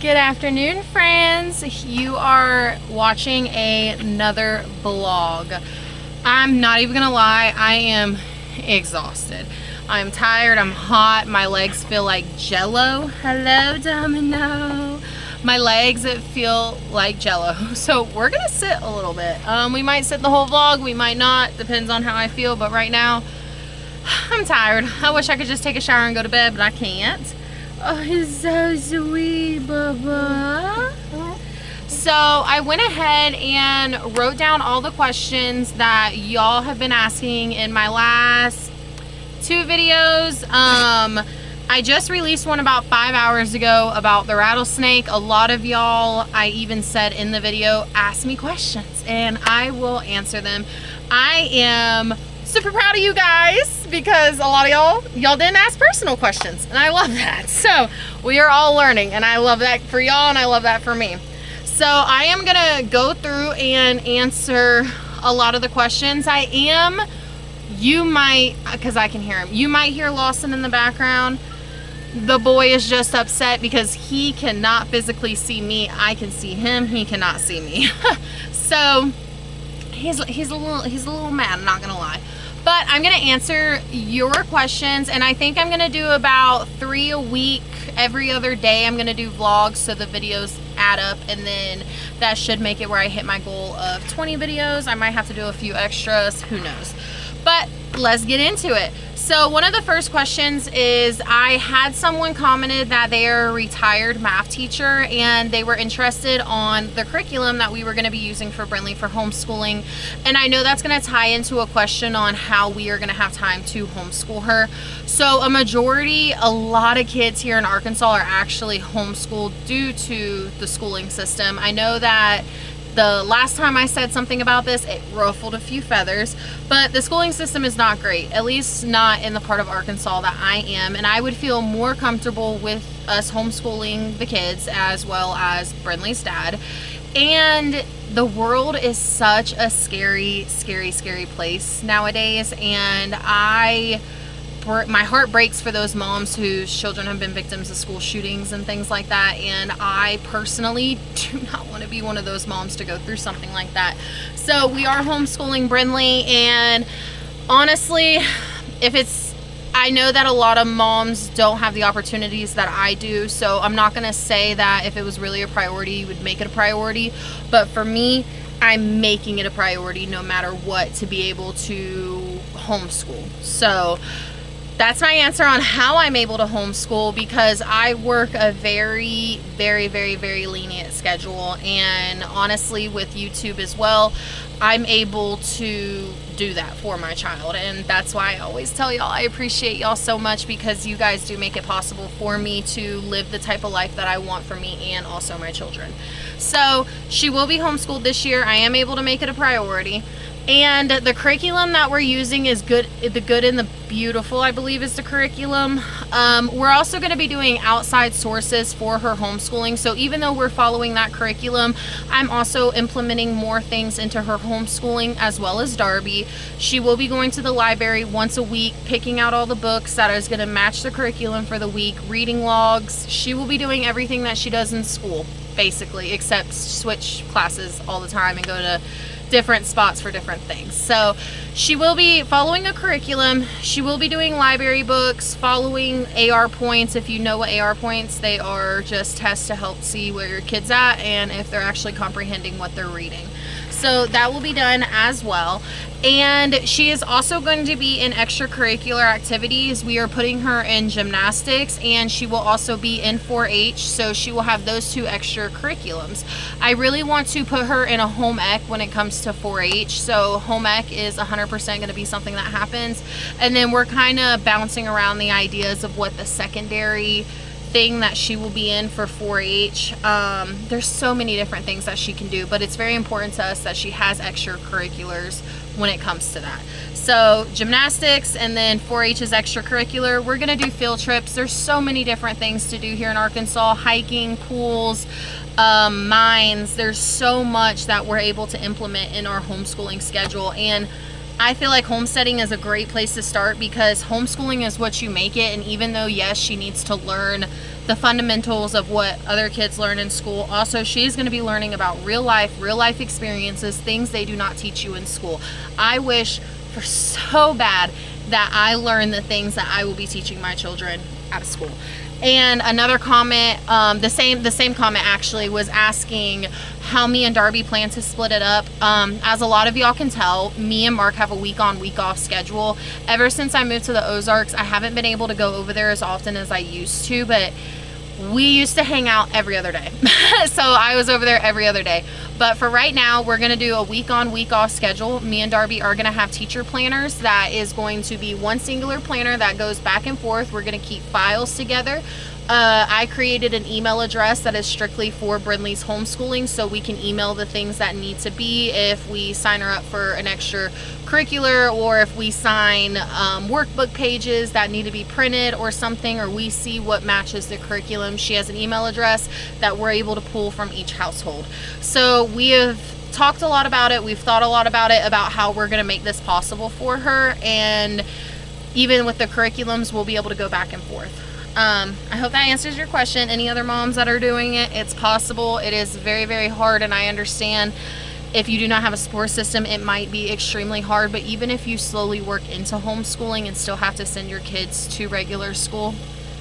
Good afternoon, friends. You are watching another vlog. I'm not even gonna lie, I am exhausted. I'm tired, I'm hot, my legs feel like jello. Hello, Domino. My legs feel like jello. So we're gonna sit a little bit. We might sit the whole vlog, we might not, depends on how I feel, but right now, I'm tired. I wish I could just take a shower and go to bed, but I can't. Oh, he's so sweet, Bubba. So I went ahead and wrote down all the questions that y'all have been asking in my last 2 videos. I just released one about 5 hours ago about the rattlesnake. A lot of y'all, I even said in the video, ask me questions and I will answer them. I am super proud of you guys because a lot of y'all didn't ask personal questions, and I love that. So we are all learning, and I love that for y'all, and I love that for me. So I am gonna go through and answer a lot of the questions. You might, because I can hear him, you might hear Lawson in the background. The boy is just upset because he cannot physically see me. I can see him, he cannot see me. So he's a little mad, I'm not gonna lie. But I'm gonna answer your questions, and I think I'm gonna do about 3 a week. Every other day I'm gonna do vlogs so the videos add up, and then that should make it where I hit my goal of 20 videos. I might have to do a few extras, who knows. But let's get into it. So one of the first questions is, I had someone commented that they are a retired math teacher and they were interested on the curriculum that we were going to be using for Brinley for homeschooling. And I know that's going to tie into a question on how we are going to have time to homeschool her. So a lot of kids here in Arkansas are actually homeschooled due to the schooling system. I know that the last time I said something about this, it ruffled a few feathers, but the schooling system is not great, at least not in the part of Arkansas that I am, and I would feel more comfortable with us homeschooling the kids as well as Brinley's dad. And the world is such a scary, scary, scary place nowadays, and my heart breaks for those moms whose children have been victims of school shootings and things like that, and I personally do not want to be one of those moms to go through something like that. So we are homeschooling Brinley, and honestly, I know that a lot of moms don't have the opportunities that I do, so I'm not going to say that if it was really a priority, you would make it a priority, but for me, I'm making it a priority no matter what to be able to homeschool. So that's my answer on how I'm able to homeschool, because I work a very, very, very, very lenient schedule, and honestly with YouTube as well, I'm able to do that for my child, and that's why I always tell y'all I appreciate y'all so much, because you guys do make it possible for me to live the type of life that I want for me and also my children. So she will be homeschooled this year. I am able to make it a priority. And the curriculum that we're using is good. The good and the beautiful, I believe, is the curriculum. We're also going to be doing outside sources for her homeschooling. So even though we're following that curriculum, I'm also implementing more things into her homeschooling as well as Darby. She will be going to the library once a week, picking out all the books that is going to match the curriculum for the week, reading logs. She will be doing everything that she does in school, basically, except switch classes all the time and go to different spots for different things. So she will be following a curriculum. She will be doing library books, following AR points. If you know what AR points, they are just tests to help see where your kid's at and if they're actually comprehending what they're reading. So that will be done as well. And she is also going to be in extracurricular activities. We are putting her in gymnastics, and she will also be in 4-H, so she will have those 2 extra curriculums. I really want to put her in a home ec when it comes to 4-H, so home ec is 100% going to be something that happens. And then we're kind of bouncing around the ideas of what the secondary thing that she will be in for 4-H. There's so many different things that she can do, but it's very important to us that she has extracurriculars when it comes to that. So gymnastics, and then 4-H is extracurricular. We're gonna do field trips. There's so many different things to do here in Arkansas: hiking, pools, mines. There's so much that we're able to implement in our homeschooling schedule, and I feel like homesteading is a great place to start because homeschooling is what you make it. And even though, yes, she needs to learn the fundamentals of what other kids learn in school, also she's going to be learning about real life experiences, things they do not teach you in school. I wish for so bad that I learned the things that I will be teaching my children out of school. And another comment, the same comment actually, was asking how me and Darby plan to split it up. As a lot of y'all can tell, me and Mark have a week on, week off schedule. Ever since I moved to the Ozarks, I haven't been able to go over there as often as I used to, but we used to hang out every other day. So I was over there every other day. But for right now, we're going to do a week on, week off schedule. Me and Darby are going to have teacher planners. That is going to be one singular planner that goes back and forth. We're going to keep files together. I created an email address that is strictly for Brindley's homeschooling, so we can email the things that need to be if we sign her up for an extra curricular, or if we sign workbook pages that need to be printed or something, or we see what matches the curriculum. She has an email address that we're able to pull from each household. So we have talked a lot about it. We've thought a lot about it, about how we're going to make this possible for her. And even with the curriculums, we'll be able to go back and forth. I hope that answers your question. Any other moms that are doing it, it's possible. It is very, very hard, and I understand if you do not have a support system, it might be extremely hard. But even if you slowly work into homeschooling and still have to send your kids to regular school,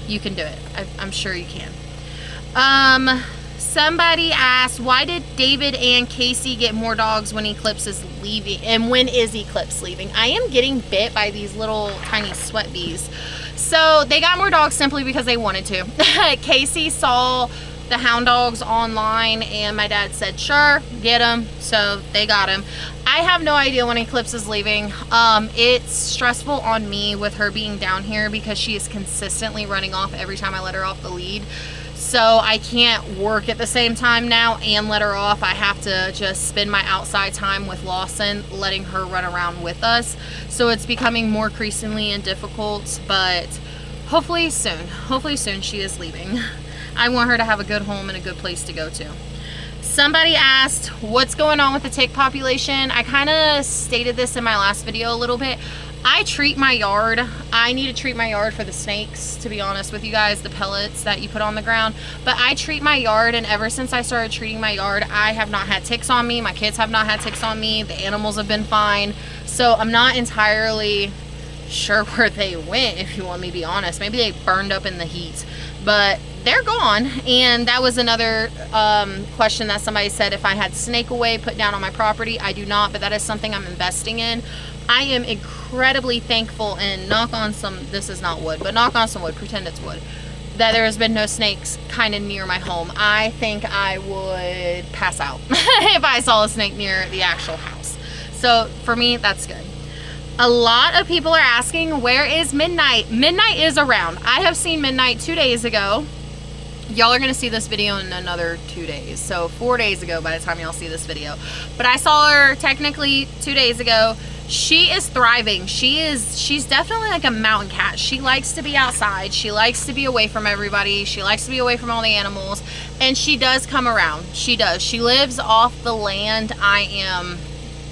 you can do it. I'm sure you can. Somebody asked, why did David and Casey get more dogs when Eclipse is leaving? And when is Eclipse leaving? I am getting bit by these little tiny sweat bees. So they got more dogs simply because they wanted to. Casey saw the hound dogs online and my dad said, sure, get them. So they got them. I have no idea when Eclipse is leaving. It's stressful on me with her being down here because she is consistently running off every time I let her off the lead. So I can't work at the same time now and let her off. I have to just spend my outside time with Lawson, letting her run around with us. So it's becoming more increasingly and difficult, but hopefully soon she is leaving. I want her to have a good home and a good place to go to. Somebody asked, what's going on with the tick population? I kind of stated this in my last video a little bit. I treat my yard. I need to treat my yard for the snakes, to be honest with you guys, the pellets that you put on the ground. But I treat my yard, and ever since I started treating my yard, I have not had ticks on me. My kids have not had ticks on me. The animals have been fine. So I'm not entirely sure where they went, if you want me to be honest. Maybe they burned up in the heat, but they're gone. And that was another question that somebody said, if I had snake away put down on my property. I do not, but that is something I'm investing in. I am incredibly thankful, and knock on some, this is not wood, but knock on some wood, pretend it's wood, that there has been no snakes kind of near my home. I think I would pass out if I saw a snake near the actual house. So for me, that's good. A lot of people are asking, where is Midnight? Midnight is around. I have seen Midnight 2 days ago. Y'all are going to see this video in another 2 days. So 4 days ago by the time y'all see this video. But I saw her technically 2 days ago. She is thriving. She's definitely like a mountain cat. She likes to be outside. She likes to be away from everybody. She likes to be away from all the animals. And she does come around. She does. She lives off the land, I am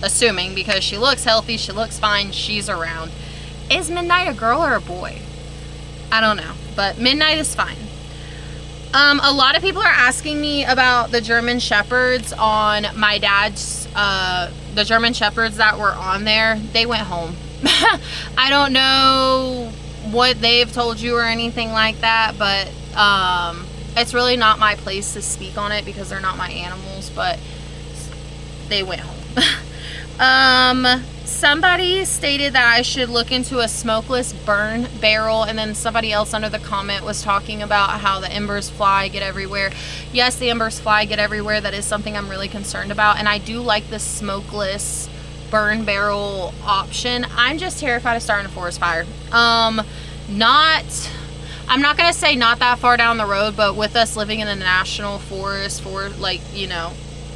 assuming, because she looks healthy. She looks fine. She's around. Is Midnight a girl or a boy? I don't know. But Midnight is fine. A lot of people are asking me about the German Shepherds on my dad's, the German Shepherds that were on there. They went home. I don't know what they've told you or anything like that, but it's really not my place to speak on it because they're not my animals, but they went home. Somebody stated that I should look into a smokeless burn barrel, and then somebody else under the comment was talking about how the embers fly, get everywhere. Yes, the embers fly, get everywhere. That is something I'm really concerned about, and I do like the smokeless burn barrel option. I'm just terrified of starting a forest fire. I'm not gonna say not that far down the road, but with us living in a national forest, for like, you know,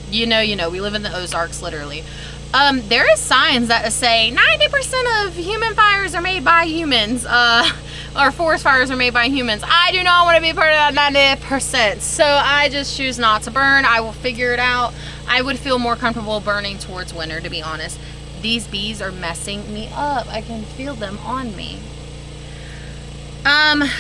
we live in the Ozarks, literally. There is signs that say 90% of human fires are made by humans, or forest fires are made by humans. I do not want to be part of that 90%, so I just choose not to burn. I will figure it out. I would feel more comfortable burning towards winter, to be honest. these bees are messing me up. I can feel them on me.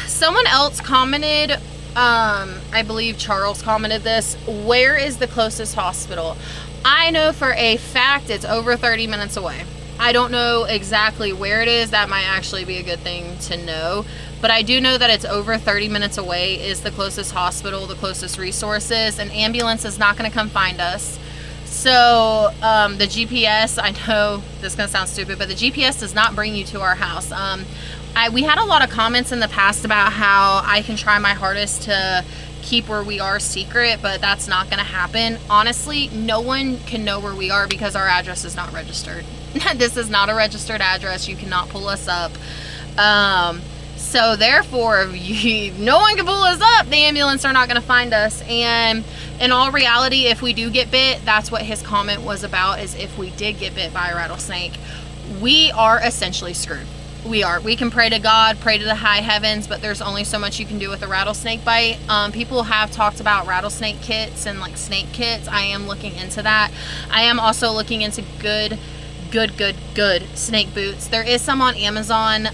Someone else commented, I believe Charles commented this, where is the closest hospital? I know for a fact it's over 30 minutes away. I don't know exactly where it is. That might actually be a good thing to know. But I do know that it's over 30 minutes away is the closest hospital, the closest resources. An ambulance is not going to come find us. So the GPS, I know this is going to sound stupid, but the GPS does not bring you to our house. We had a lot of comments in the past about how I can try my hardest to keep where we are secret, but that's not going to happen. Honestly, no one can know where we are because our address is not registered. This is not a registered address. You cannot pull us up. So therefore, no one can pull us up. The ambulance are not going to find us. And in all reality, if we do get bit, that's what his comment was about, is if we did get bit by a rattlesnake, we are essentially screwed. We are. We can pray to God, pray to the high heavens, but there's only so much you can do with a rattlesnake bite. People have talked about rattlesnake kits and like snake kits. I am looking into that. I am also looking into good snake boots. There is some on Amazon,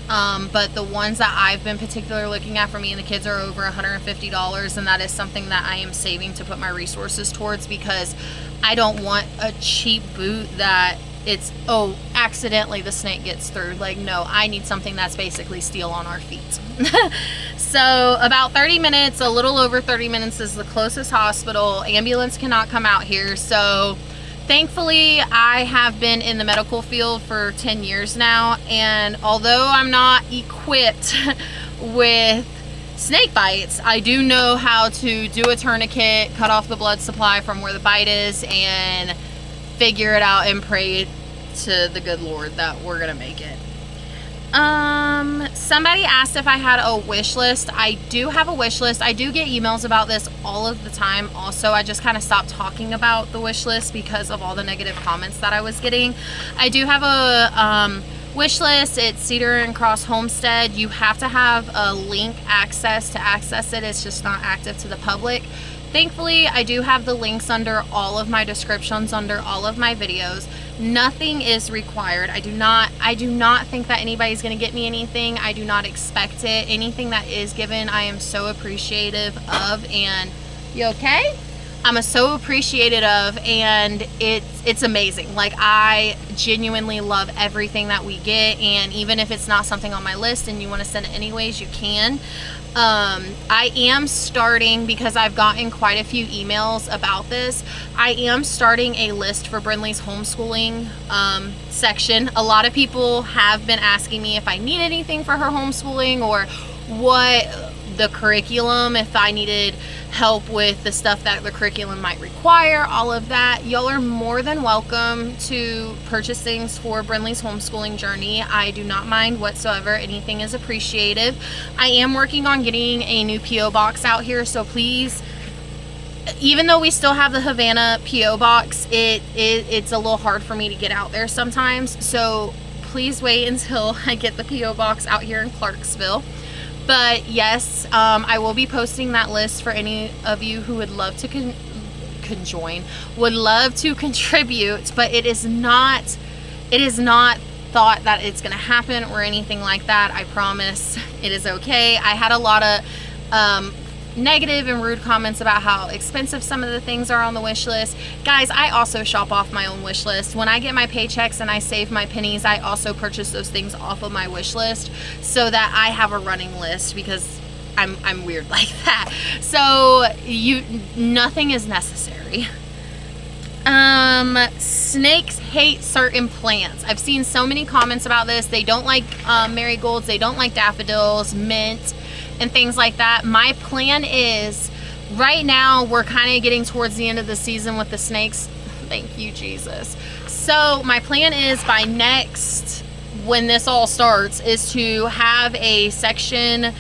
but the ones that I've been particularly looking at for me and the kids are over $150, and that is something that I am saving to put my resources towards, because I don't want a cheap boot that it's, oh, accidentally the snake gets through. Like, no, I need something that's basically steel on our feet. So about 30 minutes, a little over 30 minutes is the closest hospital. Ambulance cannot come out here. So thankfully, I have been in the medical field for 10 years now, and although I'm not equipped with snake bites, I do know how to do a tourniquet, cut off the blood supply from where the bite is, and figure it out and pray to the good Lord that we're gonna make it. Somebody asked if I had a wish list. I do have a wish list. I do get emails about this all of the time. Also, I just kind of stopped talking about the wish list because of all the negative comments that I was getting. I do have a wish list. It's Cedarandcrosshomestead. You have to have a link access to access it. It's just not active to the public. Thankfully, I do have the links under all of my descriptions, under all of my videos. Nothing is required. I do not think that anybody's going to get me anything. I do not expect it. Anything that is given, I am so appreciative of. And you okay? I'm so appreciative of, and it's amazing. Like, I genuinely love everything that we get, and even if it's not something on my list and you want to send it anyways, you can. I am starting, because I've gotten quite a few emails about this, I am starting a list for Brinley's homeschooling section. A lot of people have been asking me if I need anything for her homeschooling, or what the curriculum, if I needed help with the stuff that the curriculum might require, all of that. Y'all are more than welcome to purchase things for Brinley's homeschooling journey. I do not mind whatsoever. Anything is appreciative. I am working on getting a new P.O. box out here, so please, even though we still have the HAVANA P.O. box, it's a little hard for me to get out there sometimes, so please wait until I get the P.O. box out here in Clarksville. But yes, I will be posting that list for any of you who would love to would love to contribute, but it is not thought that it's going to happen or anything like that. I promise it is okay. I had a lot of negative and rude comments about how expensive some of the things are on the wish list. Guys, I also shop off my own wish list. When I get my paychecks and I save my pennies, I also purchase those things off of my wish list so that I have a running list, because I'm weird like that. So nothing is necessary. Snakes hate certain plants. I've seen so many comments about this. They don't like marigolds, they don't like daffodils, mint, and things like that. My plan is, right now we're kind of getting towards the end of the season with the snakes. Thank you, Jesus. So my plan is, by next, when this all starts, is to have a section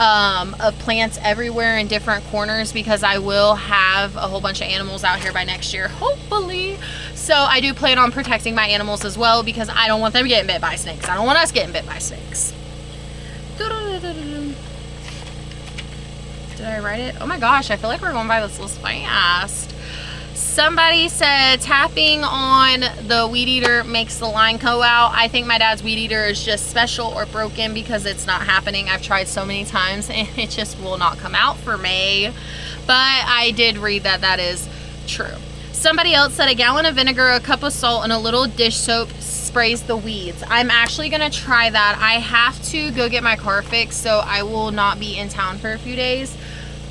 of plants everywhere in different corners, because I will have a whole bunch of animals out here by next year, hopefully. So I do plan on protecting my animals as well, because I don't want them getting bit by snakes. I don't want us getting bit by snakes. Did I write it? Oh my gosh, I feel like we're going by this list fast. Somebody said tapping on the weed eater makes the line go out. I think my dad's weed eater is just special or broken because it's not happening. I've tried so many times and it just will not come out for me. But I did read that that is true. Somebody else said a gallon of vinegar, a cup of salt, and a little dish soap sprays the weeds. I'm actually gonna try that. I have to go get my car fixed, so I will not be in town for a few days.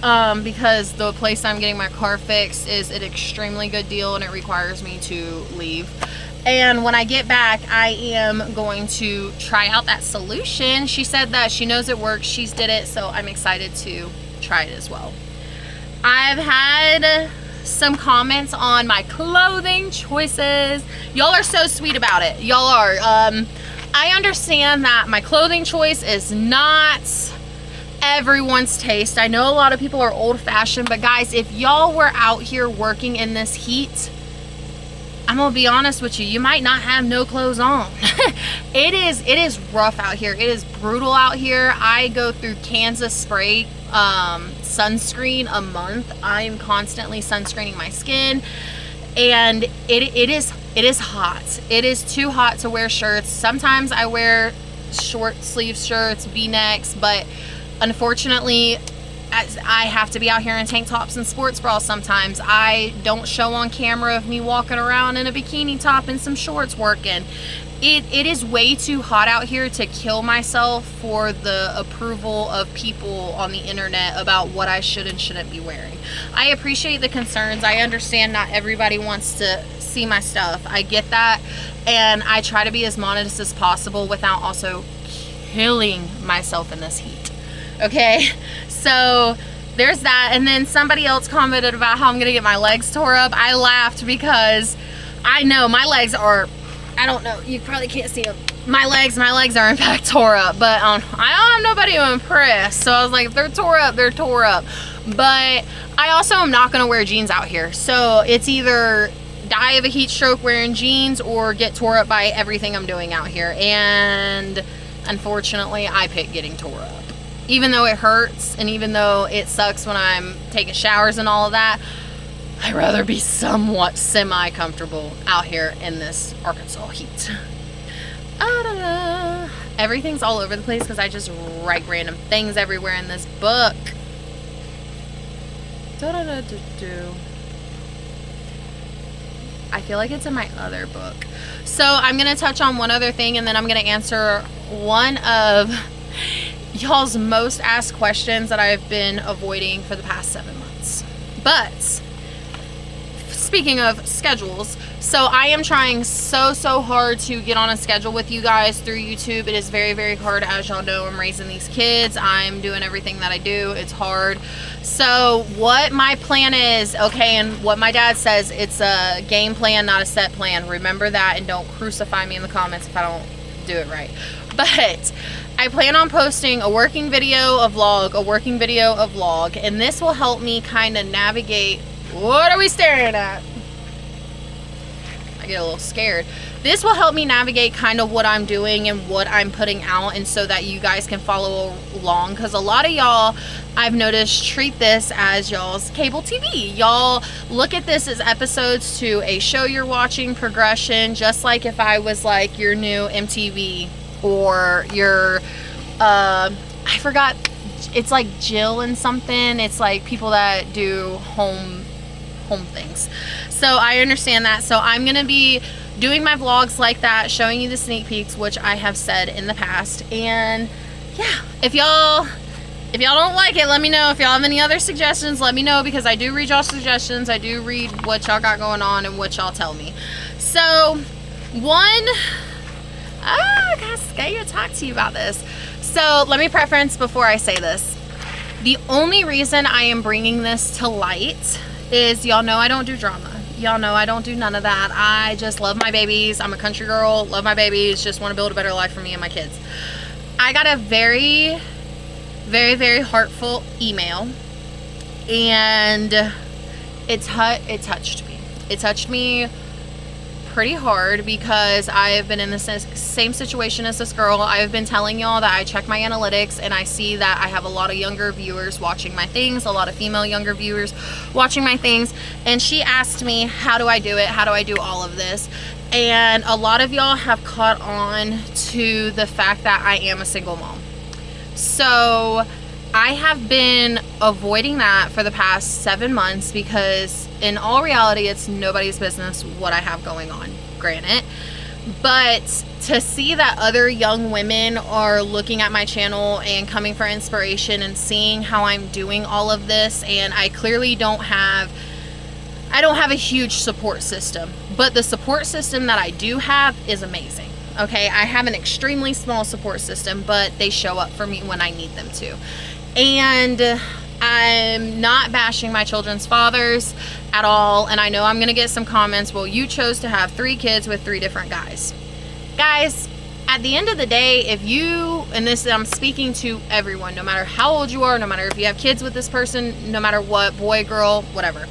Because the place I'm getting my car fixed is an extremely good deal and it requires me to leave. And when I get back, I am going to try out that solution. She said that she knows it works, she's did it, so I'm excited to try it as well. I've had some comments on my clothing choices. Y'all are so sweet about it. Y'all are. I understand that my clothing choice is not everyone's taste. I know a lot of people are old-fashioned, but guys, if y'all were out here working in this heat, I'm gonna be honest with you, you might not have no clothes on. It is rough out here. It is brutal out here. I go through Kansas spray sunscreen a month. I am constantly sunscreening my skin, and it is hot. It is too hot to wear shirts. Sometimes I wear short sleeve shirts, V-necks, but unfortunately, I have to be out here in tank tops and sports bras sometimes. I don't show on camera of me walking around in a bikini top and some shorts working. It is way too hot out here to kill myself for the approval of people on the internet about what I should and shouldn't be wearing. I appreciate the concerns. I understand not everybody wants to see my stuff. I get that, and I try to be as modest as possible without also killing myself in this heat. Okay, so there's that. And then somebody else commented about how I'm gonna get my legs tore up. I laughed because I know my legs are, I don't know, you probably can't see them. My legs are in fact tore up, but I don't have nobody to impress. So I was like, if they're tore up, they're tore up. But I also am not gonna wear jeans out here. So it's either die of a heat stroke wearing jeans or get tore up by everything I'm doing out here. And unfortunately, I pick getting tore up. Even though it hurts and even though it sucks when I'm taking showers and all of that, I'd rather be somewhat semi-comfortable out here in this Arkansas heat. Everything's all over the place because I just write random things everywhere in this book. I feel like it's in my other book. So I'm going to touch on one other thing, and then I'm going to answer one of y'all's most asked questions that I've been avoiding for the past 7 months. But speaking of schedules, so I am trying so hard to get on a schedule with you guys through YouTube. It is very hard. As y'all know, I'm raising these kids. I'm doing everything that I do. It's hard. So what my plan is, okay, and what my dad says, it's a game plan, not a set plan. Remember that, and don't crucify me in the comments if I don't do it right. But I plan on posting a working video, a vlog, a working video, a vlog, and this will help me kind of navigate. What are we staring at? I get a little scared. This will help me navigate kind of what I'm doing and what I'm putting out, and so that you guys can follow along, because a lot of y'all, I've noticed, treat this as y'all's cable TV. Y'all look at this as episodes to a show you're watching, progression, just like if I was like your new MTV or your I forgot, it's like Jill and something. It's like people that do home things. So I understand that. So I'm gonna be doing my vlogs like that, showing you the sneak peeks, which I have said in the past. And yeah, if y'all don't like it, let me know. If y'all have any other suggestions, let me know, because I do read y'all suggestions. I do read what y'all got going on and what y'all tell me. So I got scared to talk to you about this. So let me preference before I say this. The only reason I am bringing this to light is y'all know I don't do drama. Y'all know I don't do none of that. I just love my babies. I'm a country girl, love my babies, just want to build a better life for me and my kids. I got a very heartfelt email, and it touched me. It touched me pretty hard because I have been in the same situation as this girl. I have been telling y'all that I check my analytics and I see that I have a lot of younger viewers watching my things, a lot of female younger viewers watching my things. And she asked me, how do I do it? How do I do all of this? And a lot of y'all have caught on to the fact that I am a single mom. So I have been avoiding that for the past 7 months because in all reality, it's nobody's business what I have going on, granted. But to see that other young women are looking at my channel and coming for inspiration and seeing how I'm doing all of this, and I clearly don't have a huge support system, but the support system that I do have is amazing. Okay, I have an extremely small support system, but they show up for me when I need them to. And I'm not bashing my children's fathers at all. And I know I'm going to get some comments, well, you chose to have 3 kids with 3 different guys. Guys, at the end of the day, if you, and this I'm speaking to everyone, no matter how old you are, no matter if you have kids with this person, no matter what, boy, girl, whatever.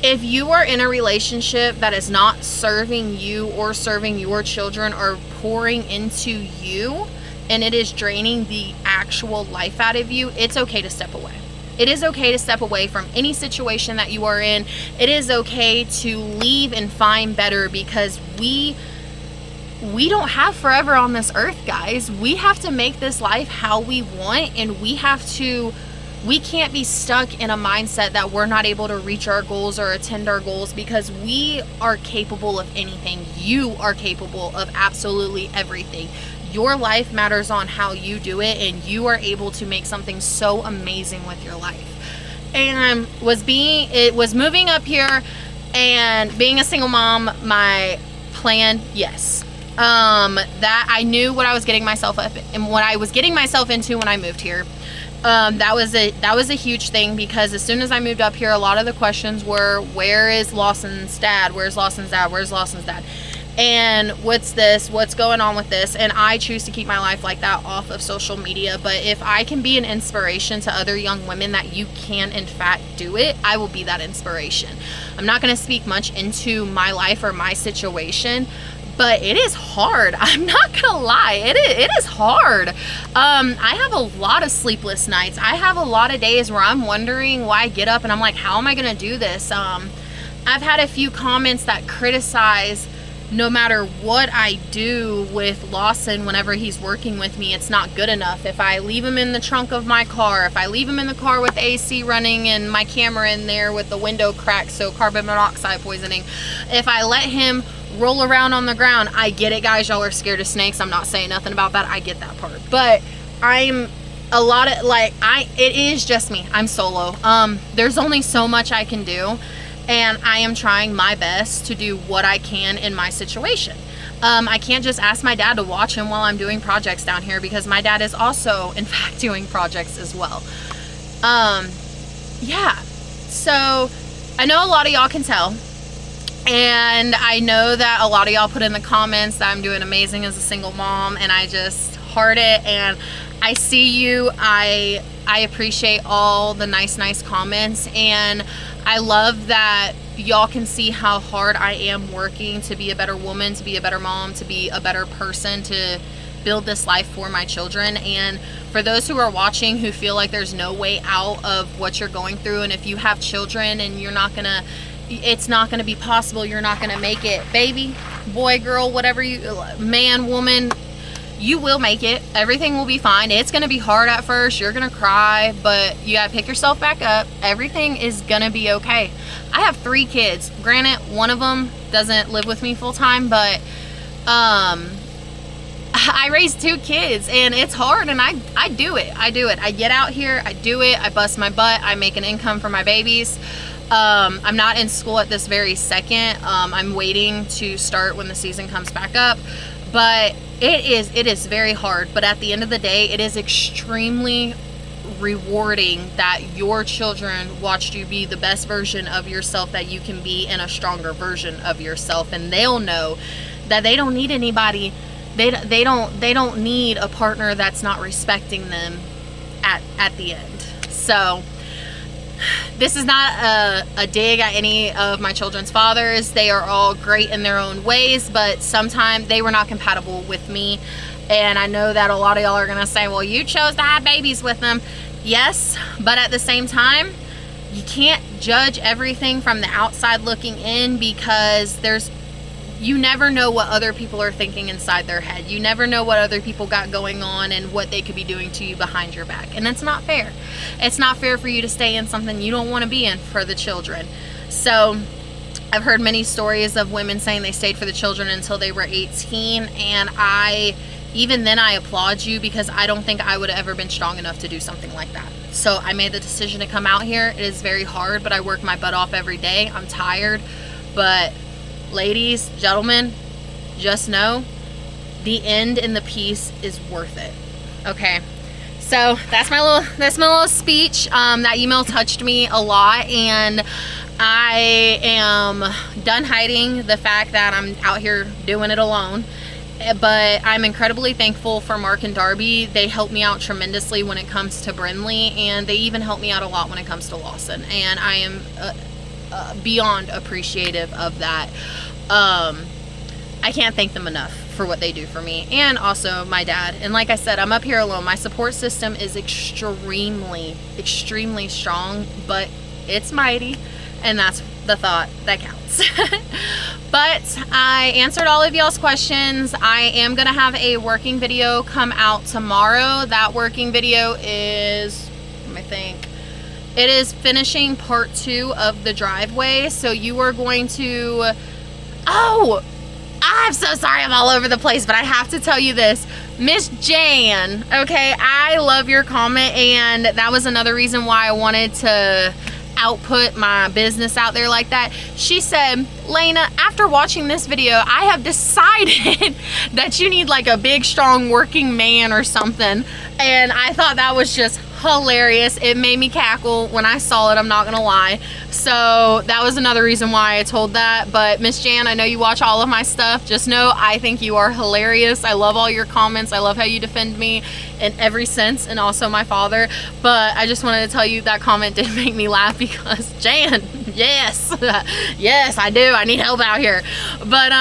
If you are in a relationship that is not serving you or serving your children or pouring into you, and it is draining the actual life out of you, it's okay to step away. It is okay to step away from any situation that you are in. It is okay to leave and find better, because we don't have forever on this earth, guys. We have to make this life how we want, and we can't be stuck in a mindset that we're not able to reach our goals or attend our goals, because we are capable of anything. You are capable of absolutely everything. Your life matters on how you do it, and you are able to make something so amazing with your life. And it was moving up here and being a single mom, my plan, yes. That I knew what I was getting myself up and what I was getting myself into when I moved here. That was a huge thing, because as soon as I moved up here, a lot of the questions were, where is Lawson's dad? Where's Lawson's dad? Where's Lawson's dad? And what's this? What's going on with this? And I choose to keep my life like that off of social media. But if I can be an inspiration to other young women that you can in fact do it, I will be that inspiration. I'm not going to speak much into my life or my situation, but it is hard. I'm not gonna lie, it is hard. I have a lot of sleepless nights. I have a lot of days where I'm wondering why I get up and I'm like, how am I gonna do this? I've had a few comments that criticize no matter what I do with Lawson whenever he's working with me, it's not good enough. If I leave him in the trunk of my car, if I leave him in the car with AC running and my camera in there with the window cracked, so carbon monoxide poisoning, if I let him roll around on the ground, I get it, guys, y'all are scared of snakes. I'm not saying nothing about that. I get that part, but it is just me. I'm solo. There's only so much I can do, and I am trying my best to do what I can in my situation. I can't just ask my dad to watch him while I'm doing projects down here, because my dad is also in fact doing projects as well. Yeah, so I know a lot of y'all can tell, and I know that a lot of y'all put in the comments that I'm doing amazing as a single mom, and I just heart it, and I see you. I appreciate all the nice comments, and I love that y'all can see how hard I am working to be a better woman, to be a better mom, to be a better person, to build this life for my children. And for those who are watching who feel like there's no way out of what you're going through, and if you have children and it's not gonna be possible, you're not gonna make it, baby, boy, girl, whatever man, woman, you will make it. Everything will be fine. It's gonna be hard at first. You're gonna cry, but you gotta pick yourself back up. Everything is gonna be okay. I have 3 kids. Granted, one of them doesn't live with me full time, but I raised 2 kids, and it's hard, and I do it. I get out here, I do it, I bust my butt, I make an income for my babies. I'm not in school at this very second. I'm waiting to start when the season comes back up, but it is very hard. But at the end of the day, it is extremely rewarding that your children watched you be the best version of yourself that you can be, and a stronger version of yourself, and they'll know that they don't need anybody. They don't need a partner that's not respecting them at the end. So this is not a dig at any of my children's fathers. They are all great in their own ways, but sometimes they were not compatible with me. And I know that a lot of y'all are gonna say, well, you chose to have babies with them. Yes, but at the same time, you can't judge everything from the outside looking in, because you never know what other people are thinking inside their head. You never know what other people got going on and what they could be doing to you behind your back. And it's not fair. It's not fair for you to stay in something you don't want to be in for the children. So I've heard many stories of women saying they stayed for the children until they were 18. And even then I applaud you, because I don't think I would have ever been strong enough to do something like that. So I made the decision to come out here. It is very hard, but I work my butt off every day. I'm tired, but ladies, gentlemen, just know the end and the peace is worth it. Okay, so that's my little speech. That email touched me a lot, and I am done hiding the fact that I'm out here doing it alone. But I'm incredibly thankful for Mark and Darby. They helped me out tremendously when it comes to Brindley, and they even helped me out a lot when it comes to Lawson, and I am beyond appreciative of that. I can't thank them enough for what they do for me, and also my dad. And like I said, I'm up here alone. My support system is extremely strong, but it's mighty, and that's the thought that counts. But I answered all of y'all's questions. I am gonna have a working video come out tomorrow. That working video is, let me think, it is finishing part 2 of the driveway. So you are going to, oh, I'm so sorry I'm all over the place, but I have to tell you this. Miss Jan, okay, I love your comment, and that was another reason why I wanted to output my business out there like that. She said, Lena, after watching this video, I have decided that you need like a big, strong working man or something. And I thought that was just hilarious. It made me cackle when I saw it, I'm not gonna lie. So that was another reason why I told that. But Miss Jan, I know you watch all of my stuff. Just know I think you are hilarious. I love all your comments. I love how you defend me in every sense, and also my father. But I just wanted to tell you that comment did make me laugh, because Jan, yes, yes, I do. I need help out here. But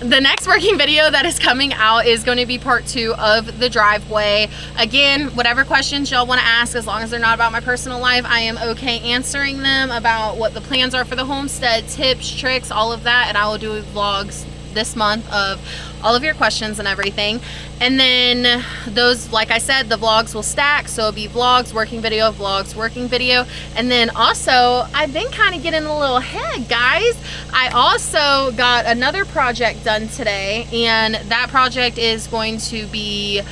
the next working video that is coming out is going to be part 2 of the driveway. Again, whatever questions y'all want to ask, as long as they're not about my personal life, I am okay answering them, about what the plans are for the homestead, tips, tricks, all of that. And I will do vlogs this month of all of your questions and everything. And then those, like I said, the vlogs will stack, so it'll be vlogs, working video, vlogs, working video. And then also, I've been kind of getting a little ahead, guys. I also got another project done today, and that project is going to be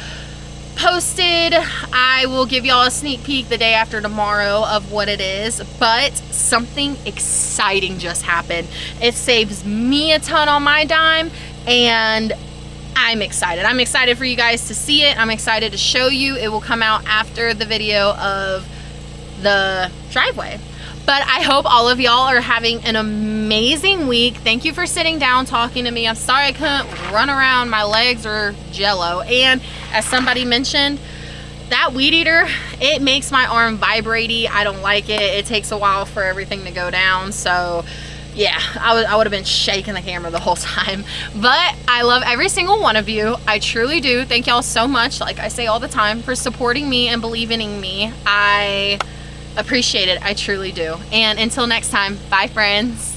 posted. I will give y'all a sneak peek the day after tomorrow of what it is, but something exciting just happened. It saves me a ton on my dime, and I'm excited. I'm excited for you guys to see it. I'm excited to show you. It will come out after the video of the driveway. But I hope all of y'all are having an amazing week. Thank you for sitting down talking to me. I'm sorry I couldn't run around. My legs are jello. And as somebody mentioned, that weed eater, it makes my arm vibrate-y. I don't like it. It takes a while for everything to go down. So yeah, I would have been shaking the camera the whole time. But I love every single one of you. I truly do. Thank y'all so much, like I say all the time, for supporting me and believing in me. I appreciate it. I truly do. And until next time, bye friends.